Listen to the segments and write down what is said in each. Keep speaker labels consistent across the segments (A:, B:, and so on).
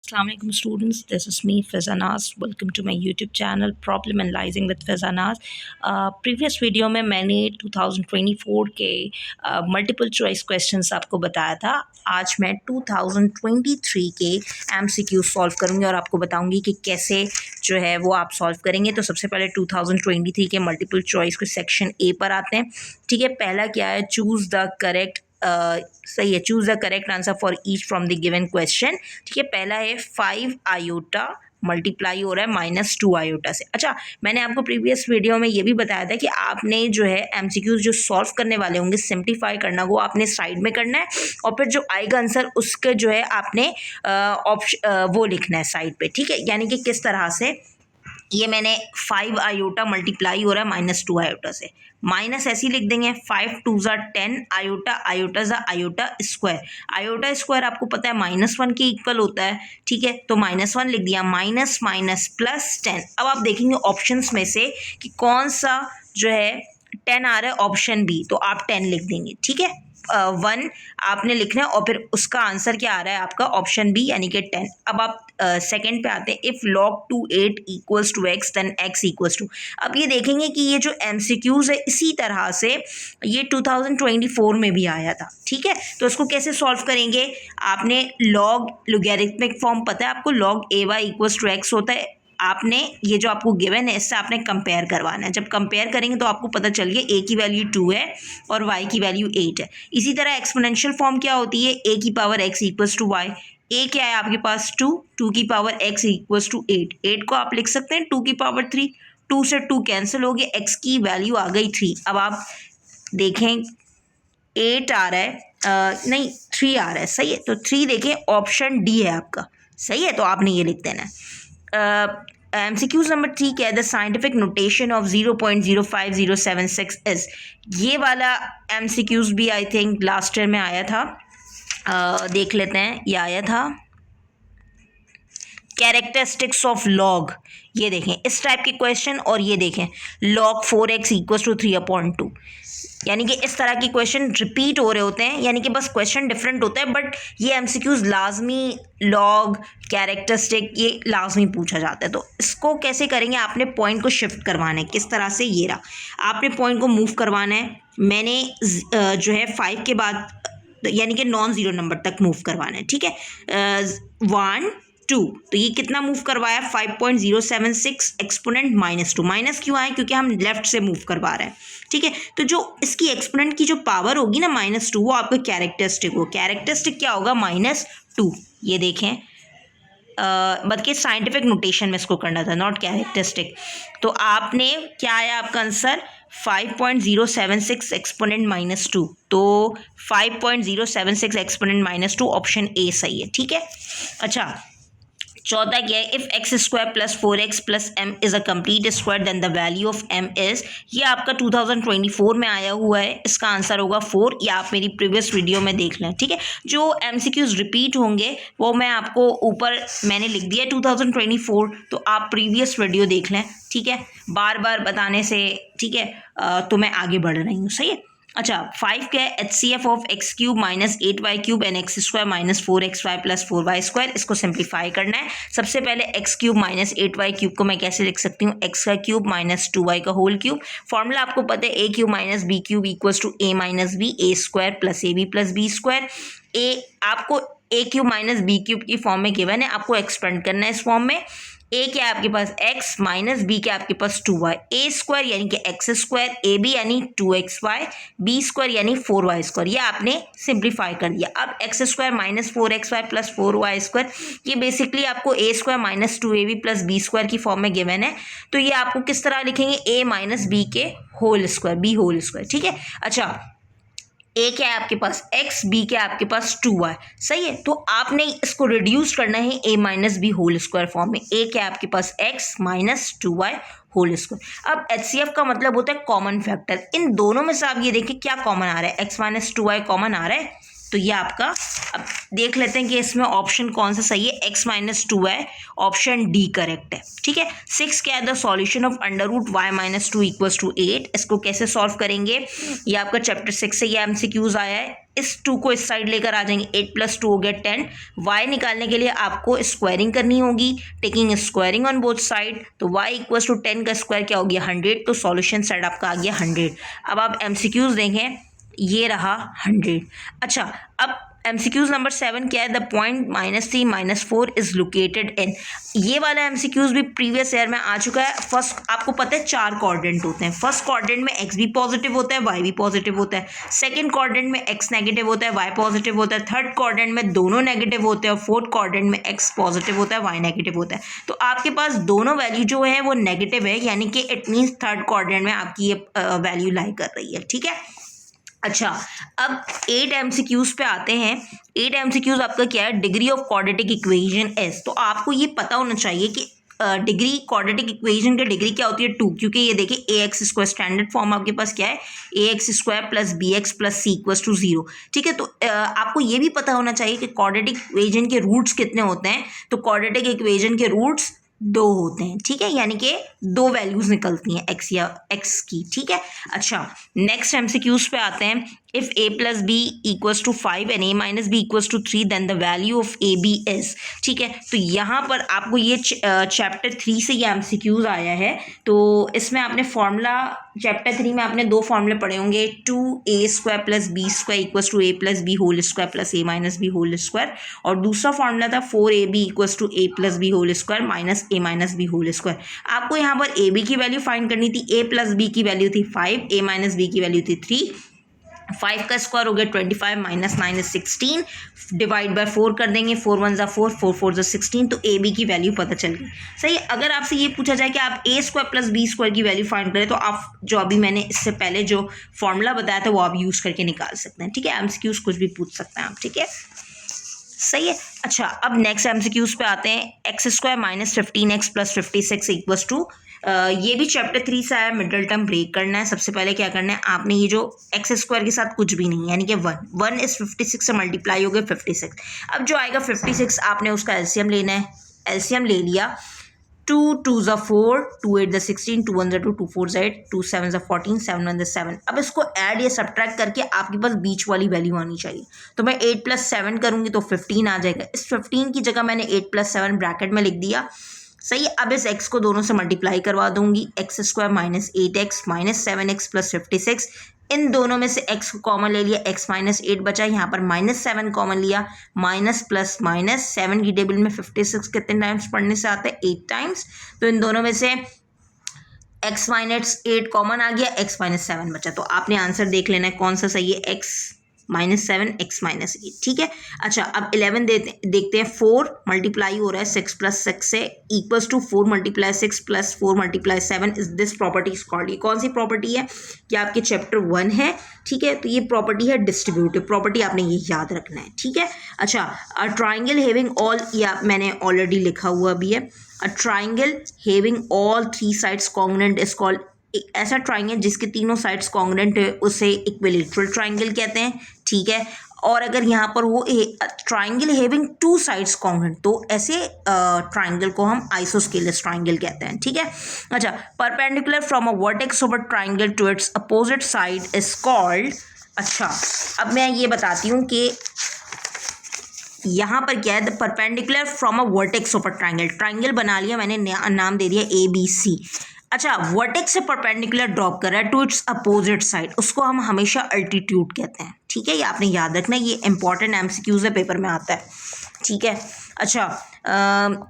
A: Assalamualaikum students, this is me Fazanaz. Welcome to my YouTube channel Problem Analyzing with Fazanaz. Previous video में मैंने 2024 के multiple choice questions आपको बताया था. आज मैं 2023 के MCQ सॉल्व करूँगी और आपको बताऊँगी कि कैसे जो है वो आप सॉल्व करेंगे. तो सबसे पहले 2023 के मल्टीपल चॉइस के सेक्शन ए पर आते हैं. ठीक है, पहला क्या है, चूज़ द करेक्ट सही है, choose the correct answer for each from the given question. ठीक है, पहला है 5 आयोटा मल्टीप्लाई हो रहा है -2 आयोटा से. अच्छा, मैंने आपको प्रीवियस वीडियो में ये भी बताया था कि आपने जो है MCQs जो सॉल्व करने वाले होंगे, सिंप्लीफाई करना, वो आपने साइड में करना है और फिर जो आएगा आंसर उसके जो है आपने वो लिखना है साइड पे. ठीक है, यानी कि किस तरह से ये मैंने 5 आयोटा मल्टीप्लाई हो रहा है -2 आयोटा से, माइनस ऐसे ही लिख देंगे 5 2 ज़ा 10 आयोटा, आयोटा ज़ा आयोटा स्क्वायर. आयोटा स्क्वायर आपको पता है -1 के इक्वल होता है. ठीक है, तो -1 लिख दिया, माइनस माइनस प्लस 10. अब आप देखेंगे ऑप्शंस में से कि कौन सा जो है 10 आ रहा है, ऑप्शन बी, तो आप 10 लिख देंगे. ठीक है, 1 आपने लिखना है और फिर उसका आंसर क्या आ रहा है आपका, ऑप्शन बी यानी कि 10. अब आप सेकंड पे आते हैं, if log 2 8 equals to x then x equals to. अब ये देखेंगे कि ये जो MCQs है इसी तरह से ये 2024 में भी आया था. ठीक है, तो इसको कैसे सॉल्व करेंगे, आपने लॉग लोगैरिथमिक फॉर्म पता है आपको, log ay equals to x होता है. आपने ये जो आपको गिवन है इससे आपने कंपेयर करवाना है. जब कंपेयर करेंगे तो आपको पता चल गया a की वैल्यू 2 है और y की वैल्यू 8 है. इसी तरह एक्सपोनेंशियल फॉर्म क्या होती है, a की power x equals to y. a क्या है आपके पास 2, 2 की पावर x इक्वल्स टू 8. 8 को आप लिख सकते हैं 2 की पावर 3, 2 से 2 कैंसिल हो गया, x की वैल्यू आ गई 3. अब आप देखें 8 आ रहा है नहीं 3 आ रहा है. सही है, तो 3 देखें, ऑप्शन डी है आपका. सही है, तो आपने ये लिख देना है. MCQ नंबर 3 क्या है, the scientific notation of 0.05076 is. ये वाला MCQs भी आई थिंक लास्ट ईयर में आया था. देख लेते हैं, ये आया था कैरेक्टरिस्टिक्स ऑफ लॉग. ये देखें इस टाइप के क्वेश्चन, और ये देखें log 4x इक्वल्स टू 3/2. यानी कि इस तरह के क्वेश्चन रिपीट हो रहे होते हैं, यानी कि बस क्वेश्चन डिफरेंट होता है, बट ये MCQs लाजमी लॉग कैरेक्टरिस्टिक ये लाजमी पूछा जाता है. तो इसको कैसे करेंगे, आपने पॉइंट को शिफ्ट करवाना है. किस तरह से, ये रहा, आपने पॉइंट को मूव करवाना है. मैंने जो है 5 के बाद यानी कि नॉन ज़ीरो नंबर तक मूव करवाना है. ठीक है, 1 2, तो ये कितना मूव करवाया, 5.076 एक्सपोनेंट -2. माइनस क्यों आए, क्योंकि हम लेफ्ट से मूव करवा रहे हैं. ठीक है, तो जो इसकी एक्सपोनेंट की जो पावर होगी ना -2, वो आपका कैरेक्टरिस्टिक हो. कैरेक्टरिस्टिक क्या होगा, -2. ये देखें, बल्कि साइंटिफिक नोटेशन में इसको करना था, नॉट कैरेक्टरिस्टिक. तो आपने क्या आया आपका आंसर, 5.076 एक्सपोनेंट -2. तो 5.076 एक्सपोनेंट -2, ऑप्शन ए सही है. ठीक है, अच्छा, चौथा क्या है, if x square plus 4x plus m is a complete square then the value of m is. ये आपका 2024 में आया हुआ है, इसका आंसर होगा 4. या आप मेरी प्रीवियस वीडियो में देख लें. ठीक है, जो MCQs रिपीट होंगे वो मैं आपको ऊपर मैंने लिख दिया 2024, तो आप प्रीवियस वीडियो देख लें. ठीक है, बार बार बताने से, ठीक है, तो मैं आगे बढ़ रही हूँ. सही है. अच्छा, 5 क्या है, HCF of x³ -8y³ and x² -4xy plus 4y². इसको सिंप्लीफाई करना है. सबसे पहले x³ -8y³ को मैं कैसे लिख सकती हूँ, x³ -2y का होल क्यूब. फॉर्मूला आपको पता है, a³ -b³ equals to a - b, a² plus ab plus b². आपको a³ -b³ की फॉर्म में गिवन है, आपको एक्सपेंड करना है इस फॉर्म में. a क्या है आपके पास x माइनस b क्या है आपके पास 2y, a² यानी कि x², ab यानी 2xy, b² यानी 4y². ये आपने सिंप्लीफाई कर दिया. अब x² -4xy प्लस 4y², ये बेसिकली आपको a² - 2ab प्लस b² की फॉर्म में गिवन है. तो ये आपको किस तरह लिखेंगे, a - b के whole square, b whole square. ठीक है, अच्छा, a क्या है आपके पास x, b क्या है आपके पास 2y. सही है, तो आपने इसको रिड्यूस करना है a - b whole square form में. a क्या है आपके पास x - 2y होल स्क्वायर. अब HCF का मतलब होता है कॉमन फैक्टर. इन दोनों में से आप ये देखिए क्या कॉमन आ रहा है, x - 2y कॉमन आ रहा है. तो ये आपका, अब देख लेते हैं कि इसमें ऑप्शन कौन सा सही है, x - 2 है, ऑप्शन डी करेक्ट है. ठीक है, 6 क्या है, the solution of √y - 2 equals to 8. इसको कैसे सॉल्व करेंगे, ये आपका चैप्टर 6 से ये MCQs आया है. इस 2 को इस साइड लेकर आ जाएंगे, 8 + 2 हो गया 10। y निकालने के लिए आपको स्क्वायरिंग करनी होगी, taking squaring on both side. तो y = 10 का स्क्वायर क्या हो गया 100, तो सॉल्यूशन साइड आपका आ गया 100। अब आप MCQs देखें, ये रहा 100। अच्छा, अब MCQs नंबर 7 क्या है, the point -3 -4 is located in. ये वाला MCQs भी प्रीवियस ईयर में आ चुका है। फर्स्ट आपको पता है 4 क्वाड्रेंट होते हैं। फर्स्ट क्वाड्रेंट में x भी पॉजिटिव होता है, y भी पॉजिटिव होता है। सेकंड क्वाड्रेंट में x नेगेटिव होता है, y पॉजिटिव होता है। थर्ड क्वाड्रेंट में दोनों नेगेटिव होते हैं और फोर्थ क्वाड्रेंट में x पॉजिटिव होता है, y नेगेटिव होता है। तो आपके पास दोनों वैल्यू जो है वो नेगेटिव है, यानी कि इट मीन्स थर्ड क्वाड्रेंट में आपकी ये वैल्यू लाई कर रही है। ठीक है। अच्छा, अब 8 MCQs पे आते हैं। 8 MCQs आपका क्या है, degree of quadratic equation S. तो आपको ये पता होना चाहिए कि डिग्री क्वाड्रेटिक इक्वेशन की डिग्री क्या होती है 2, क्योंकि ये देखिए ax² स्टैंडर्ड फॉर्म आपके पास क्या है, ax² + bx + c = 0। ठीक है। तो आपको ये भी पता होना चाहिए कि क्वाड्रेटिक इक्वेशन के रूट्स कितने होते हैं। तो क्वाड्रेटिक इक्वेशन के रूट्स 2 होते हैं। ठीक है, यानी कि 2 वैल्यूज निकलती हैं x या x की। ठीक है। अच्छा, नेक्स्ट MCQs पे आते हैं। If a + b = 5 and a - b = 3 then the value of AB is. ठीक है। तो यहाँ पर आपको ये चैप्टर 3 से ये MCQs आया है। तो इसमें आपने फॉर्मूला, चैप्टर 3 में आपने 2 फॉर्मूले पढ़े होंगे, 2a² + b² = a + b whole square + a - b whole square. और दूसरा फॉर्मूला था 4ab = a + b whole square - a - b whole square. आपको यहाँ पर ab की वैल्यू फाइंड करनी थी, a + b की वैल्यू थी 5, a - b की वैल्यू थी 3। 5 का स्क्वायर हो गया 25 - 9 is 16, डिवाइड बाय 4 कर देंगे, 4 × 1 = 4, 4 × 4 = 16। तो AB की वैल्यू पता चल गई। सही है। अगर आपसे ये पूछा जाए कि आप a² + b² की वैल्यू फाइंड करें, तो आप जो अभी मैंने इससे पहले जो फॉर्मूला बताया था वो आप यूज़ करके निकाल सकते हैं। ठीक है। MCQs कुछ भी पूछ सकते हैं आप। ठीक है, सही है। अच्छा, अब नेक्स्ट MCQs पे आते हैं। x² - 15x + 56 = ये भी चैप्टर 3 से आया। मिडल टर्म ब्रेक करना है। सबसे पहले क्या करना है, आपने ये जो x² के साथ कुछ भी नहीं, यानी कि 1 इस 56 से मल्टीप्लाई हो गए 56। अब जो आएगा 56 आपने उसका एलसीएम लेना है। एलसीएम ले लिया, 2 × 2 = 4, 2 × 8 = 16, 2 × 1 = 2, 2 × 4 = 8, 2 × 7 = 14, 7 × 1 = 7। अब इसको ऐड या सब्ट्रैक्ट करके आपके पास बीच वाली वैल्यू आनी चाहिए। तो मैं 8 + 7 करूँगी तो 15 आ जाएगा। इस 15 की जगह मैंने 8 + 7 ब्रैकेट में लिख दिया। सही है। अब इस x को दोनों से मल्टीप्लाई करवा दूंगी, x² - 8x - 7x + 56। इन दोनों में से x को कॉमन ले लिया, x - 8 बचा। यहाँ पर -7 कॉमन लिया, माइनस प्लस माइनस 7 की टेबल में 56 कितने टाइम्स पढ़ने से आता है, 8 टाइम्स। तो इन दोनों में से x - 8 कॉमन आ गया, x - 7 बचा। तो आपने आंसर देख लेना है कौन सा सही है, x - 7 x - 8। ठीक है। अच्छा, अब 11 देखते हैं। 4 मल्टीप्लाई हो रहा है 6 + 6 से, equals to 4 × 6 + 4 × 7 is this property is called. ये कौन सी प्रॉपर्टी है, कि आपके चैप्टर 1 है। ठीक है। तो ये प्रॉपर्टी है डिस्ट्रीब्यूटिव प्रॉपर्टी, आपने ये याद रखना है। ठीक है। अच्छा, अ ट्राइंगल हैविंग ऑल, या मैंने ऑलरेडी लिखा हुआ भी है, a triangle having all 3 sides congruent is called. एक ऐसा ट्राइंगल जिसके तीनों साइड्स कॉन्ग्रुएंट है उसे इक्विलैटरल ट्राइंगल कहते हैं। ठीक है। और अगर यहाँ पर हो ट्राइंगल हैविंग 2 साइड्स कॉन्ग्रुएंट, तो ऐसे ट्राइंगल को हम आइसोस्केलस ट्राइंगल कहते हैं। ठीक है। अच्छा, perpendicular from a vertex of a triangle to its opposite side is called. अच्छा, अब मैं ये बताती हूँ कि यहाँ पर क्या है, the perpendicular from a vertex of a triangle. Triangle बना लिया मैंने, नाम दे दिया ABC। अच्छा, वर्टेक्स से परपेंडिकुलर ड्रॉप कर रहा है टू इट्स अपोजिट साइड, उसको हम हमेशा अल्टीट्यूड कहते हैं। ठीक है, ये आपने याद रखना है, ये इंपॉर्टेंट MCQs है, पेपर में आता है। ठीक है। अच्छा,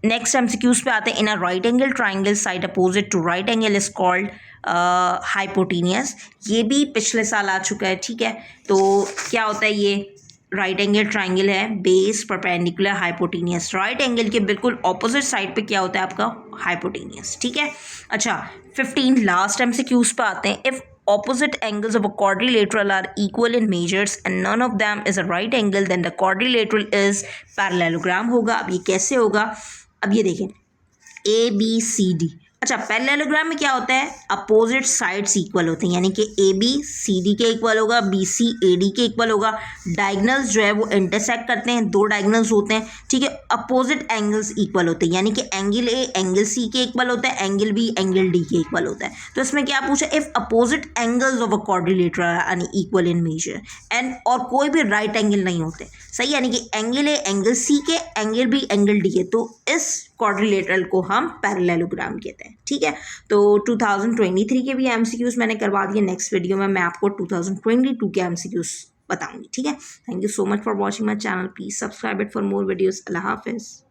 A: नेक्स्ट MCQs पे आते हैं। In a right angle triangle side opposite to right angle is called hypotenuse. ये भी पिछले साल आ चुका है। ठीक है। तो क्या होता है, ये राइट एंगल ट्राइंगल है, base perpendicular hypotenuse. Right angle के बिल्कुल ऑपोजिट साइड पे क्या होता है आपका, हाइपोटेनियस। ठीक है। अच्छा, 15 लास्ट MCQs पे आते हैं। If opposite angles of a quadrilateral are equal in measures and none of them is a right angle then the quadrilateral is parallelogram होगा। अब ये कैसे होगा, अब ये देखें ABCD। अच्छा, पैरेललोग्राम में क्या होता है, अपोजिट साइड्स इक्वल होते हैं, यानी कि ए बी सी डी के इक्वल होगा, बी सी ए डी के इक्वल होगा, डायगनल्स जो है वो इंटरसेक्ट करते हैं, दो डायगनल्स होते हैं, ठीक है, अपोजिट एंगल्स इक्वल होते हैं, यानी कि एंगल ए एंगल सी के इक्वल होता है, एंगल बी एंगल डी के इक्वल होता है। तो इसमें क्या पूछा, if opposite angles of a quadrilateral are equal in measure and, और कोई भी राइट एंगल नहीं होते, सही, यानी कि एंगल ए एंगल सी के, एंगल बी एंगल डी के, तो इस क्वाड्रिलेटरल को हम पैरेललोग्राम कहते हैं, ठीक है। तो 2023 के भी एमसीक्यूज मैंने करवा दिए, नेक्स्ट वीडियो में मैं आपको 2022 के एमसीक्यूज बताऊंगी, ठीक है। Thank you so much for watching my channel, please subscribe it for more videos. अल्लाह हाफिज़।